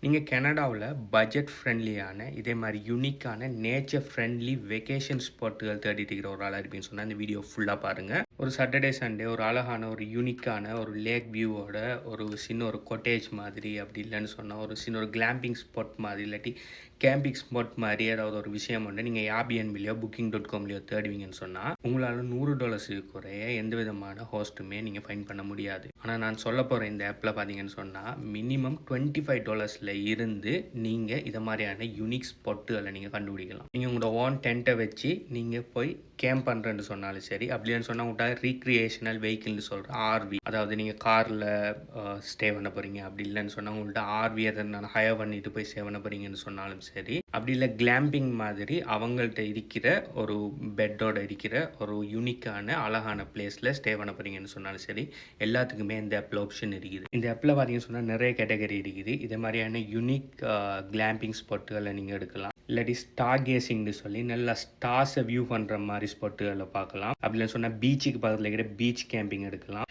நீங்கள் கனடாவில் பட்ஜெட் ஃப்ரெண்ட்லியான இதே மாதிரி யூனிக்கான நேச்சர் ஃப்ரெண்ட்லி வெக்கேஷன் ஸ்பாட்டுகள் தேடிட்டு இருக்கிற ஒரு ஆளாக இருப்பீங்கன்னு சொன்னால் இந்த வீடியோ ஃபுல்லாக பாருங்கள். ஒரு சாட்டர்டே சண்டே ஒரு அழகான ஒரு யூனிக்கான ஒரு லேக் வியூவோட ஒரு சின்ன ஒரு கொட்டேஜ் மாதிரி, அப்படி இல்லைன்னு சொன்னால் ஒரு சின்ன ஒரு கிளாம்பிங் ஸ்பாட் மாதிரி, இல்லாட்டி கேம்பிங் ஸ்பாட் மாதிரி ஏதாவது ஒரு விஷயம் வந்து நீங்கள் ஏர்பிஎன்பிலையோ Booking.comலையோ தேடுவீங்கன்னு சொன்னால் உங்களால் $100 குறைய எந்த விதமான ஹோஸ்ட்டுமே நீங்கள் ஃபைன் பண்ண முடியாது. ஆனால் நான் சொல்ல போகிற இந்த ஆப்பில் பார்த்தீங்கன்னு சொன்னால் மினிமம் $25 இருந்து நீங்கள் இதை மாதிரியான யூனிக் ஸ்பாட்டுகளை நீங்கள் கண்டுபிடிக்கலாம். நீங்கள் உங்களோட ஓன் டென்ட்டை வச்சு நீங்கள் போய் கேம்ப் பண்ணுறேன்னு சொன்னாலும் சரி, அப்படின்னு சொன்னால் உங்கள்கிட்ட ரீக்ரியேஷனல் வெஹிக்கிள்னு சொல்கிற ஆர்வி, அதாவது நீங்கள் காரில் ஸ்டே பண்ண போகிறீங்க, அப்படி இல்லைன்னு சொன்னால் உங்கள்கிட்ட ஆர்வி அதை நான் ஹயர் பண்ணிட்டு போய் ஸ்டே பண்ண போகிறீங்கன்னு சொன்னாலும் சரி, அப்படி இல்லை கிளாம்பிங் மாதிரி அவங்கள்ட்ட இருக்கிற ஒரு பெட்டோட இருக்கிற ஒரு யூனிக்கான அழகான பிளேஸில் ஸ்டே பண்ண போகிறீங்கன்னு சொன்னாலும் சரி, எல்லாத்துக்குமே இந்த ஆப்பில் ஆப்ஷன் இருக்குது. இந்த ஆப்பில் பார்த்தீங்கன்னு சொன்னால் நிறைய கேட்டகரி இருக்குது. இதே மாதிரியான யூனிக் கிளாம்பிங் ஸ்பாட்டுகளை நீங்கள் எடுக்கலாம். இல்லாட்டி ஸ்டார் கேசிங்னு சொல்லி நல்லா ஸ்டார்ஸை வியூ பண்ணுற மாதிரி ஸ்பாட்டுகளை பார்க்கலாம். அப்படின்னு சொன்னால் பீச்சுக்கு பக்கத்தில் இருக்கிற பீச் கேம்பிங் எடுக்கலாம்.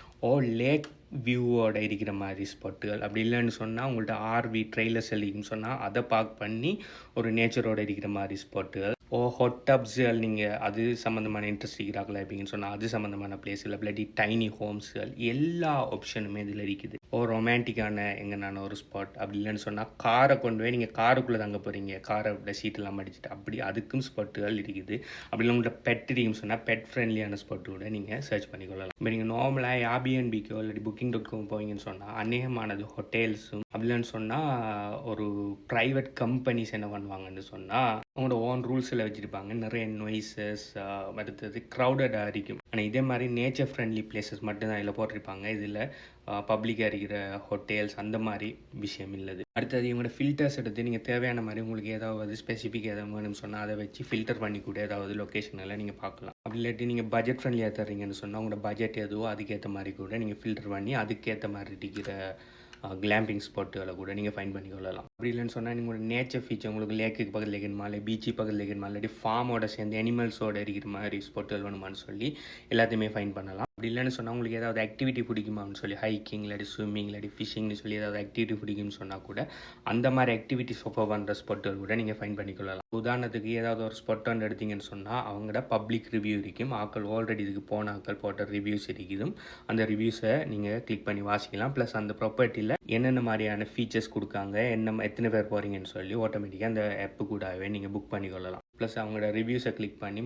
லேக் வியூவோட இருக்கிற மாதிரி ஸ்பாட்டுகள், அப்படி இல்லைன்னு சொன்னால் உங்கள்கிட்ட ஆர்வி ட்ரெய்லர்ஸ் இல்லைன்னு சொன்னால் அதை பார்க் பண்ணி ஒரு நேச்சரோட இருக்கிற மாதிரி ஸ்பாட்டுகள். ஹாட் டப்ஸுகள், நீங்கள் அது சம்மந்தமான இன்ட்ரெஸ்ட் இருக்கிறாங்களா இருப்பீங்கன்னு சொன்னால் அது சம்மந்தமான பிளேஸில், இல்லாட்டி டைனி ஹோம்ஸுகள், எல்லா ஆப்ஷனுமே இதில் இருக்குது. ரொமான்டிக்கான எங்கனான ஒரு ஸ்பாட், அப்படி இல்லைன்னு சொன்னால் காரை கொண்டு போய் நீங்கள் காருக்குள்ளே தங்க போகிறீங்க, காரோட சீட்டெல்லாம் அடிச்சுட்டு அப்படி அதுக்கும் ஸ்பாட்டுகள் இருக்குது. அப்படி இல்லை உங்கள்கிட்ட பெட் இருக்குன்னு சொன்னால் பெட் ஃப்ரெண்ட்லியான ஸ்பாட்டு கூட நீங்கள் சர்ச் பண்ணிக்கொள்ளலாம். இப்போ நீங்கள் நார்மலாக ஏர்பிஎன்பிக்கோ இல்லாட்டி Booking.com போவீங்கன்னு சொன்னால் அநேகமானது ஹோட்டல்ஸும், அப்படின்னு சொன்னால் ஒரு ப்ரைவேட் கம்பெனிஸ் என்ன பண்ணுவாங்கன்னு சொன்னால் அவங்களோட ஓன் ரூல்ஸில் வச்சுருப்பாங்க. நிறைய நொய்ஸஸ், அடுத்தது க்ரௌடடாக இருக்கும். ஆனால் இதே மாதிரி நேச்சர் ஃப்ரெண்ட்லி பிளேசஸ் மட்டும்தான் இதில் போட்டிருப்பாங்க. இதில் பப்ளிக்காக இருக்கிற ஹோட்டல்ஸ் அந்த மாதிரி விஷயம் இல்லது. அடுத்தது இவங்களோட ஃபில்டர்ஸ் எடுத்து நீங்கள் தேவையான மாதிரி உங்களுக்கு ஏதாவது ஸ்பெசிஃபிக் ஏதாவது வேணும்னு சொன்னால் அதை வச்சு ஃபில்டர் பண்ணி கூட ஏதாவது லொக்கேஷனெல்லாம் நீங்கள் பார்க்கலாம். அப்படி இல்லாட்டி நீங்கள் பட்ஜெட் ஃப்ரெண்ட்லியாக தர்றீங்கன்னு சொன்னால் உங்களோட பட்ஜெட் எதுவோ அதுக்கேற்ற மாதிரி கூட நீங்கள் ஃபில்டர் பண்ணி அதுக்கேற்ற மாதிரி இருக்கிற கிளாம்பிங் ஸ்பாட்டுகளை கூட நீங்கள் ஃபைன் பண்ணிக்கொள்ளலாம். அப்படி இல்லைன்னு சொன்னால் நீங்கள் நேச்சர் ஃபீச்சர் உங்களுக்கு லேக்குக்கு பக்கத்தில் இருக்கணுமா, இல்லை பீச்சு பக்கத்தில் இருக்கணுமா, இல்லாட்டி ஃபார்மோட சேர்ந்து அனிமல்ஸோட இருக்கிற மாதிரி ஸ்பாட்டுகள் வேணுமான்னு சொல்லி எல்லாத்தையுமே ஃபைன் பண்ணலாம். அப்படி இல்லைன்னு சொன்னால் உங்களுக்கு ஏதாவது ஆக்டிவிட்டி பிடிக்குமான்னு சொல்லி ஹைக்கிங் இல்லாட்டி ஸ்விம்மிங் இல்லாட்டி ஃபிஷிங்னு சொல்லி ஏதாவது ஆக்டிவிட்டி பிடிக்கும்னு சொன்னால் கூட அந்த மாதிரி ஆக்டிவிட்டிஸ் ஆஃபர் பண்ணுற ஸ்பாட்டுகள் கூட நீங்கள் ஃபைன் பண்ணிக்கொள்ளலாம். உதாரணத்துக்கு ஏதாவது ஒரு ஸ்பாட் ஒன்று எடுத்தீங்கன்னு சொன்னால் அவங்களோட பப்ளிக் ரிவ்யூ இருக்கும். ஆக்கள் ஆல்ரெடி இதுக்கு போன ஆக்கள் போட்ட ரிவ்யூஸ் இருக்குது. அந்த ரிவ்யூஸை நீங்கள் கிளிக் பண்ணி வாசிக்கலாம். ப்ளஸ் அந்த ப்ராப்பர்ட்டியில் என்னென்ன மாதிரியான ஃபீச்சர்ஸ் கொடுக்காங்க, எத்தனை பேர் போகிறீங்கன்னு சொல்லி ஆட்டோமேட்டிக்காக அந்த ஆப்பு கூடவே நீங்கள் புக் பண்ணிக்கொள்ளலாம். ப்ளஸ் அவங்களோட ரிவ்யூஸை கிளிக் பண்ணி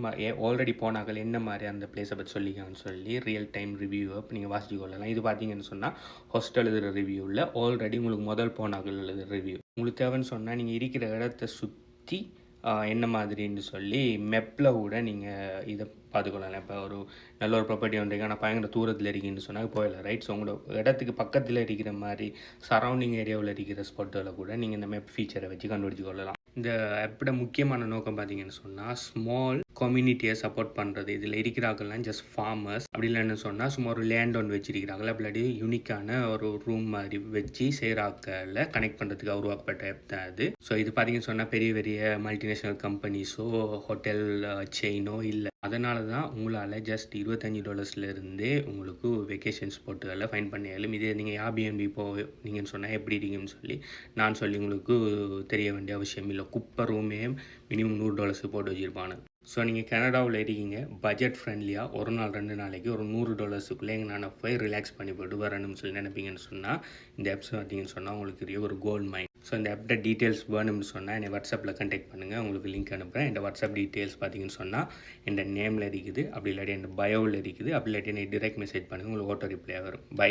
ஆல்ரெடி போனாக்கள் என்ன மாதிரி அந்த பிளேஸை பற்றி சொல்லிக்கான்னு சொல்லி ரியல் டைம் ரிவ்யூவை நீங்கள் வாசிச்சு கொள்ளலாம். இது பார்த்தீங்கன்னு சொன்னால் ஹாஸ்டல் எழுதுகிற ரிவ்யூவில் ஆல்ரெடி உங்களுக்கு முதல் போனாக்கள் எழுதுகிற ரிவ்யூ. உங்களுக்கு தேவைன்னு சொன்னால் நீங்கள் இருக்கிற இடத்த சுற்றி என்ன மாதிரின்னு சொல்லி மெப்பில் கூட நீங்கள் இதை பார்த்துக்கொள்ளலாம். இப்போ ஒரு நல்ல ஒரு ப்ராப்பர்ட்டி வந்துருக்கு ஆனால் பயங்கர தூரத்தில் இருக்குன்னு சொன்னால் போயிடலாம், ரைட்? ஸோ உங்களோட இடத்துக்கு பக்கத்தில் இருக்கிற மாதிரி சரௌண்டிங் ஏரியாவில் இருக்கிற ஸ்பாட்டுகளை கூட நீங்கள் இந்த மெப் ஃபீச்சரை வச்சு கண்டுபிடிச்சு கொள்ளலாம். இந்த ஆப்போட முக்கியமான நோக்கம் பார்த்தீங்கன்னு சொன்னால் ஸ்மால் கம்யூனிட்டியை சப்போர்ட் பண்ணுறது. இதில் இருக்கிறாங்கலாம் ஜஸ்ட் ஃபார்மர்ஸ், அப்படி இல்லைன்னு சொன்னால் சும்மா ஒரு லேண்ட் ஒன்று வச்சிருக்கிறாங்களா, அப்படி யூனிக்கான ஒரு ரூம் மாதிரி வச்சு செய்கிறாக்களை கனெக்ட் பண்ணுறதுக்கு உருவாக்கப்பட்ட ஆப் தான் அது. ஸோ இது பார்த்தீங்கன்னு சொன்னால் பெரிய பெரிய மல்டிநேஷ்னல் கம்பெனிஸோ ஹோட்டல் செயினோ இல்லை. அதனால தான் உங்களால் ஜஸ்ட் $25 உங்களுக்கு வெக்கேஷன் ஸ்பாட்டுகளில் ஃபைன் பண்ணியாலும் இதே நீங்கள் ஏர்பிஎன்பி போனீங்கன்னு சொன்னால் எப்படி இருக்குன்னு சொல்லி நான் சொல்லி உங்களுக்கு தெரிய வேண்டிய அவசியம் இல்லை. குப்பை ரூமே மினிமம் $100 போட்டு வச்சுருப்பானு. ஸோ நீங்கள் கனடாவில் இருக்கீங்க, பட்ஜெட் ஃப்ரெண்ட்லியாக ஒரு நாள் 2 நாளைக்கு ஒரு $100 எங்கே போய் ரிலாக்ஸ் பண்ணி போட்டு வரணும்னு சொல்லி நினைப்பீங்கன்னு சொன்னால் இந்த ஆப்ஸ் பார்த்தீங்கன்னு சொன்னால் உங்களுக்கு ஒரு கோல்ட் மைண்ட். ஸோ இந்த ஆப்ட டீட்டெயில்ஸ் வேணும்னு சொன்னால் என்னை வாட்ஸ்அப்பில் கான்டாக்ட் பண்ணுங்கள், உங்களுக்கு லிங்க் அனுப்புகிறேன். இந்த வாட்ஸ்அப் டீட்டெயில்ஸ் பார்த்தீங்கன்னு சொன்னால் என் நேமில் இருக்குது, அப்படி இல்லாட்டி என் பயோவில் இருக்குது, அப்படி இல்லாட்டி என்னை டிரெக்ட் மெசேஜ் பண்ணுங்கள், உங்களுக்கு ஆட்டோ ரிப்ளை வரும். பை.